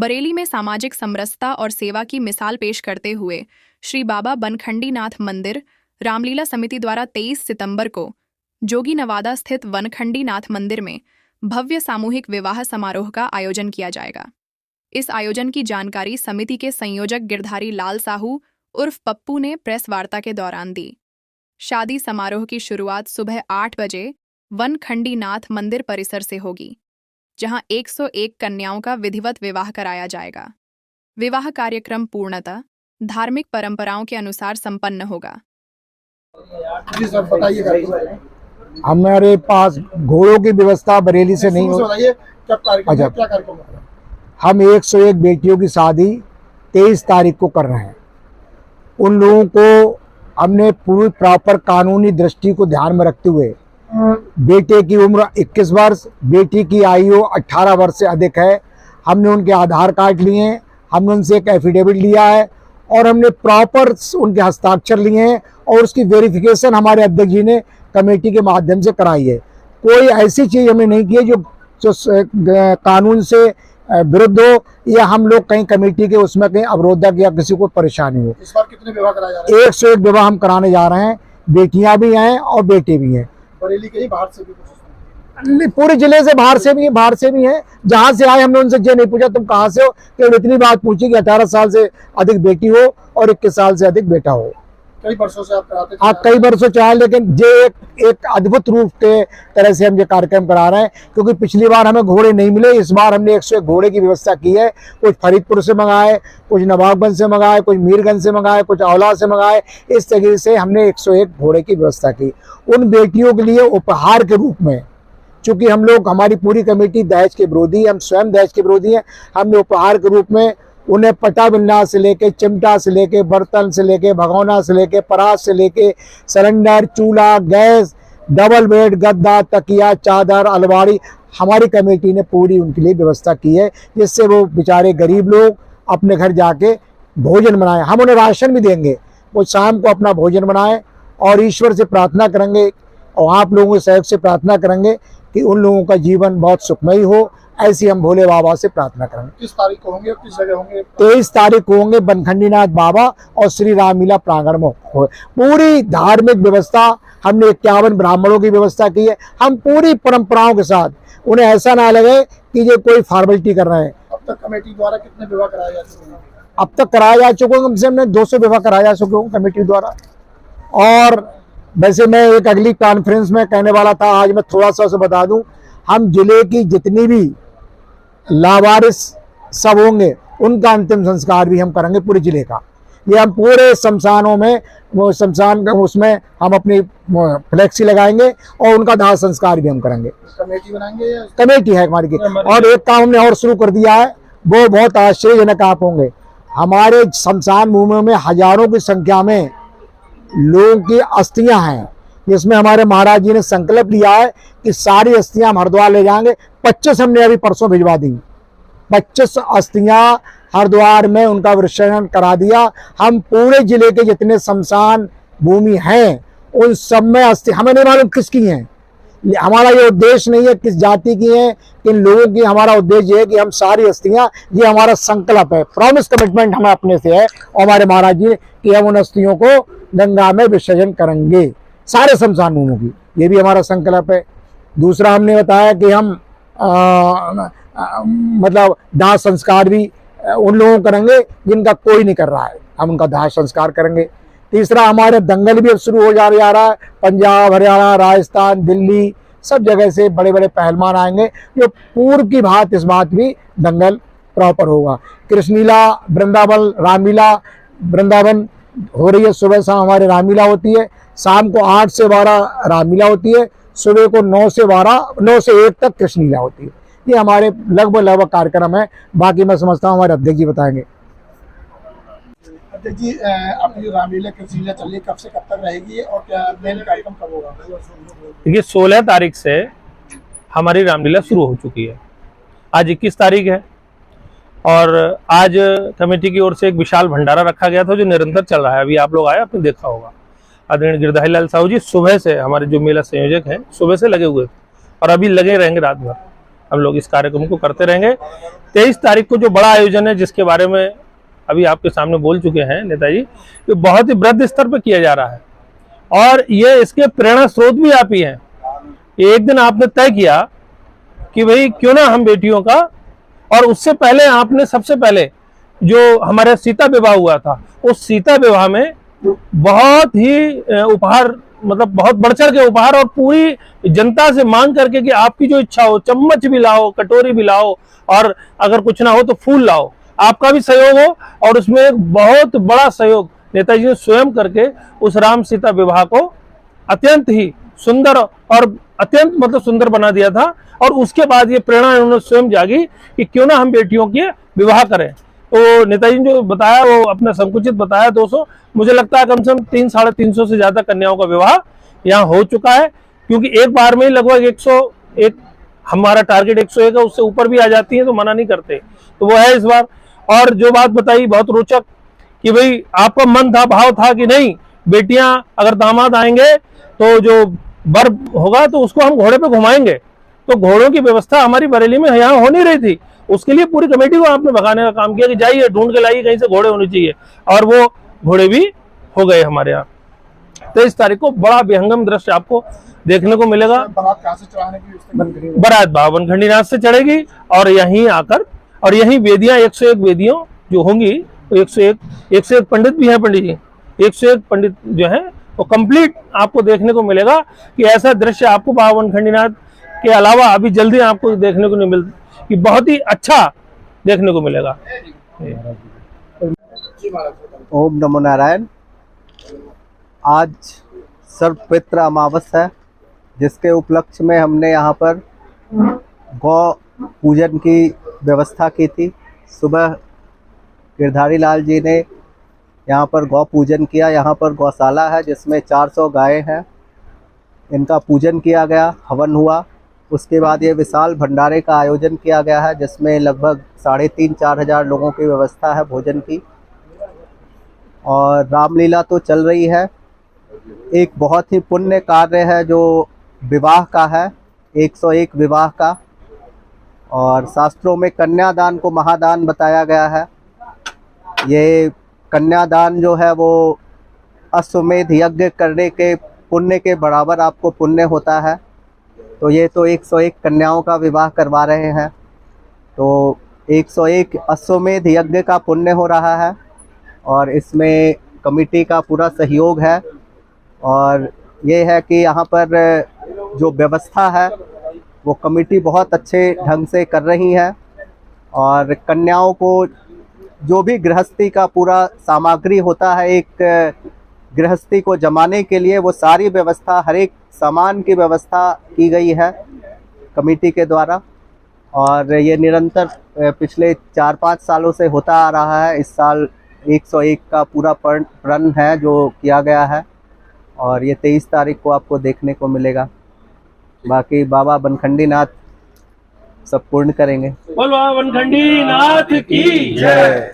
बरेली में सामाजिक समरसता और सेवा की मिसाल पेश करते हुए श्री बाबा बनखंडी नाथ मंदिर रामलीला समिति द्वारा 23 सितंबर को जोगी नवादा स्थित वनखंडी नाथ मंदिर में भव्य सामूहिक विवाह समारोह का आयोजन किया जाएगा। इस आयोजन की जानकारी समिति के संयोजक गिरधारी लाल साहू उर्फ पप्पू ने प्रेस वार्ता के दौरान दी। शादी समारोह की शुरुआत सुबह 8 बजे वनखंडी नाथ मंदिर परिसर से होगी, जहां 101 कन्याओं का विधिवत विवाह कराया जाएगा। विवाह कार्यक्रम पूर्णतः धार्मिक परंपराओं के अनुसार संपन्न होगा। जी सर, बताइए। हमारे पास घोड़ों की व्यवस्था बरेली से नहीं होती। क्या कार्यक्रम है? हम 101 बेटियों की शादी 23 तारीख को कर रहे हैं। उन लोगों को हमने पूरी प्रॉपर कानूनी दृष्टि को ध्यान में रखते हुए बेटे की उम्र 21 वर्ष, बेटी की आयु 18 वर्ष से अधिक है। हमने उनके आधार कार्ड लिए हैं, हमने उनसे एक एफिडेविट लिया है और हमने प्रॉपर उनके हस्ताक्षर लिए हैं और उसकी वेरिफिकेशन हमारे अध्यक्ष जी ने कमेटी के माध्यम से कराई है। कोई ऐसी चीज़ हमने नहीं की है जो कानून से विरुद्ध हो या हम लोग कहीं कमेटी के उसमें कहीं अवरोधक या किसी को परेशानी हो। इस बार कितने विवाह कराए जा रहे हैं? 101 विवाह हम कराने जा रहे हैं। बेटियां भी हैं और बेटे भी हैं। बरेली के ही बाहर से भी पूरे जिले से बाहर से भी हैं। जहां से आए हमने उनसे ये नहीं पूछा तुम कहां से हो, केवल इतनी बात पूछी कि 18 साल से अधिक बेटी हो और 21 साल से अधिक बेटा हो। कई वर्षों से आप कराते हाँ, कई वर्षों चाहे, लेकिन ये एक अद्भुत रूप के तरह से हम ये कार्यक्रम करा रहे हैं, क्योंकि पिछली बार हमें घोड़े नहीं मिले। इस बार हमने 101 घोड़े की व्यवस्था की है। कुछ फरीदपुर से मंगाए, कुछ नवाबगंज से मंगाए, कुछ मीरगंज से मंगाए, कुछ औला से मंगाए। इस तरीके से हमने 101 घोड़े की व्यवस्था की उन बेटियों के लिए उपहार के रूप में। चूंकि हम लोग, हमारी पूरी कमेटी दहेज के विरोधी, हम स्वयं दहेज के विरोधी हैं। हमने उपहार के रूप में उन्हें पटा बिन्ना से लेके, चिमटा से लेके, बर्तन से लेके, भगोना से लेके, परात से लेके, सिलेंडर, चूल्हा, गैस, डबल बेड, गद्दा, तकिया, चादर, अलमारी, हमारी कमेटी ने पूरी उनके लिए व्यवस्था की है, जिससे वो बेचारे गरीब लोग अपने घर जाके भोजन बनाएं। हम उन्हें राशन भी देंगे, वो शाम को अपना भोजन बनाएं और ईश्वर से प्रार्थना करेंगे और आप लोगों के सहयोग से प्रार्थना करेंगे कि उन लोगों का जीवन बहुत सुखमयी हो। ऐसी हम भोले बाबा से प्रार्थना करेंगे। किस तारीख को होंगे, किस जगह होंगे? 23 तारीख को होंगे बनखंडी नाथ बाबा और श्री रामलीला प्रांगण में। पूरी धार्मिक व्यवस्था हमने 51 ब्राह्मणों की व्यवस्था की है। हम पूरी परंपराओं के साथ, उन्हें ऐसा ना लगे कि ये कोई फॉर्मेलिटी कर रहे हैं। अब तक कमेटी द्वारा कितने विवाह कराए जा चुके हैं? अब तक कराया जा चुके हैं, कम से कम 200 विवाह कराया जा चुके हूँ कमेटी द्वारा। और वैसे मैं एक अगली कॉन्फ्रेंस में कहने वाला था, आज मैं थोड़ा सा उसे बता दूं, हम जिले की जितनी भी लावारिस सब होंगे उनका अंतिम संस्कार भी हम करेंगे पूरे जिले का। ये हम पूरे शमशानों में, वो शमशान उसमें हम अपनी फ्लेक्सी लगाएंगे और उनका दाह संस्कार भी हम करेंगे। कमेटी बनाएंगे या? कमेटी है हमारी की। और एक काम हमने और शुरू कर दिया है, वो बहुत आश्चर्यजनक आप होंगे। हमारे शमशान भूमि में हजारों की संख्या में लोगों की अस्थियां हैं, जिसमें हमारे महाराज जी ने संकल्प लिया है कि सारी अस्थियां हम हरिद्वार ले जाएंगे। 25 हमने अभी परसों भिजवा दी। 25 अस्थियां हरिद्वार में उनका विसर्जन करा दिया। हम पूरे जिले के जितने शमशान भूमि हैं उन सब में अस्थि, हमें नहीं मालूम किसकी हैं। हमारा ये उद्देश्य नहीं है किस जाति की है, किन लोगों की। हमारा उद्देश्य है कि हम सारी अस्थियां, ये हमारा संकल्प है, प्रॉमिस कमिटमेंट हमें अपने से है और हमारे महाराज जी कि हम उन अस्थियों को गंगा में विसर्जन करेंगे, सारे शमशान भूमि की। ये भी हमारा संकल्प है। दूसरा हमने बताया कि हम मतलब दाह संस्कार भी उन लोगों को करेंगे जिनका कोई नहीं कर रहा है, हम उनका दाह संस्कार करेंगे। तीसरा, हमारे दंगल भी अब शुरू हो जा रहा है। पंजाब, हरियाणा, राजस्थान, दिल्ली, सब जगह से बड़े बड़े पहलवान आएंगे, जो पूर्व की भांति इस बात भी दंगल प्रॉपर होगा। कृष्णलीला, वृंदावन, रामलीला वृंदावन हो रही है। सुबह शाम हमारी रामलीला होती है, शाम को 8 से 12 रामलीला होती है, सुबह को 9 से 1 तक कृष्णलीला होती है। ये हमारे लगभग कार्यक्रम है। बाकी मैं समझता हूँ हमारे अध्यक्ष जी बताएंगे। अध्यक्ष जी, अपनी रामलीला कृष्णलीला चल रही है, कब से कब तक रहेगी और क्या मेन कार्यक्रम कब होगा? देखिए, 16 तारीख से हमारी रामलीला शुरू हो चुकी है। आज 21 तारीख है और आज कमेटी की ओर से एक विशाल भंडारा रखा गया था जो निरंतर चल रहा है। अभी आप लोग आए, आपने देखा होगा। आदरणीय गिरधारी लाल साहू जी सुबह से, हमारे जो मेला संयोजक हैं, सुबह से लगे हुए थे और अभी लगे रहेंगे रात भर। हम लोग इस कार्यक्रम को करते रहेंगे। 23 तारीख को जो बड़ा आयोजन है, जिसके बारे में अभी आपके सामने बोल चुके हैं नेताजी, ये बहुत ही बृहद स्तर पर किया जा रहा है और ये इसके प्रेरणा स्रोत भी आप ही हैं। एक दिन आपने तय किया कि भाई क्यों ना हम बेटियों का, और उससे पहले आपने सबसे पहले जो हमारे सीता विवाह हुआ था, उस सीता विवाह में बहुत ही उपहार, मतलब बहुत बढ़ चढ़ के उपहार, और पूरी जनता से मांग करके कि आपकी जो इच्छा हो, चम्मच भी लाओ, कटोरी भी लाओ, और अगर कुछ ना हो तो फूल लाओ, आपका भी सहयोग हो। और उसमें एक बहुत बड़ा सहयोग नेताजी ने स्वयं करके उस राम सीता विवाह को अत्यंत ही सुंदर और अत्यंत मतलब सुंदर बना दिया था। और उसके बाद ये प्रेरणा उन्होंने स्वयं जागी कि क्यों ना हम बेटियों के विवाह करें। तो नेताजी ने जो बताया वो अपना संकुचित बताया 200, मुझे लगता है कम से कम 300-350 से ज्यादा कन्याओं का विवाह यहाँ हो चुका है, क्योंकि एक बार में ही लगभग 101, हमारा टारगेट 101 है, उससे ऊपर भी आ जाती है तो मना नहीं करते, तो वो है इस बार। और जो बात बताई बहुत रोचक कि भाई आपका मन था, भाव था कि नहीं बेटियां अगर दामाद आएंगे तो जो वर होगा तो उसको हम घोड़े पे घुमाएंगे, तो घोड़ों की व्यवस्था हमारी बरेली में यहाँ हो नहीं रही थी। उसके लिए पूरी कमेटी को आपने भगाने का काम किया कि जाइए ढूंढ के लाइए कहीं से घोड़े होने चाहिए, और वो घोड़े भी हो गए हमारे यहाँ। 23 तारीख को बड़ा विहंगम दृश्य आपको देखने को मिलेगा। बारात कहाँ से चढ़ाने की व्यवस्था की गई? बारात बाबा बनखंडी नाथ से चढ़ेगी और यहीं आकर, और यहीं वेदियां 101 वेदियों जो होंगी, 101 पंडित भी हैं, पंडित जी 101 पंडित जो हैं वो कंप्लीट आपको देखने को मिलेगा कि ऐसा दृश्य आपको बाबा बनखंडी नाथ के अलावा अभी जल्दी आपको देखने को नहीं मिलता, कि बहुत ही अच्छा देखने को मिलेगा। ओम नमो नारायण। आज सर्वपित्र अमावस है, जिसके उपलक्ष्य में हमने यहाँ पर गौ पूजन की व्यवस्था की थी। सुबह गिरधारी लाल जी ने यहाँ पर गौ पूजन किया। यहाँ पर गौशाला है जिसमें 400 गायें हैं, इनका पूजन किया गया, हवन हुआ। उसके बाद ये विशाल भंडारे का आयोजन किया गया है, जिसमें लगभग 3,500-4 हज़ार लोगों की व्यवस्था है भोजन की। और रामलीला तो चल रही है। एक बहुत ही पुण्य कार्य है जो विवाह का है, 101 विवाह का, और शास्त्रों में कन्यादान को महादान बताया गया है। ये कन्यादान जो है वो अश्वमेध यज्ञ करने के पुण्य के बराबर आपको पुण्य होता है। तो ये तो 101 कन्याओं का विवाह करवा रहे हैं, तो 101 अश्वमेध यज्ञ का पुण्य हो रहा है, और इसमें कमेटी का पूरा सहयोग है। और ये है कि यहाँ पर जो व्यवस्था है वो कमेटी बहुत अच्छे ढंग से कर रही है, और कन्याओं को जो भी गृहस्थी का पूरा सामग्री होता है, एक गृहस्थी को जमाने के लिए, वो सारी व्यवस्था, हर एक सामान की व्यवस्था की गई है कमेटी के द्वारा। और ये निरंतर पिछले 4-5 सालों से होता आ रहा है। इस साल 101 का पूरा प्रण है जो किया गया है, और ये 23 तारीख को आपको देखने को मिलेगा। बाकी बाबा बनखंडी नाथ सब पूर्ण करेंगे। बोल बाबा बनखंडी नाथ की जय।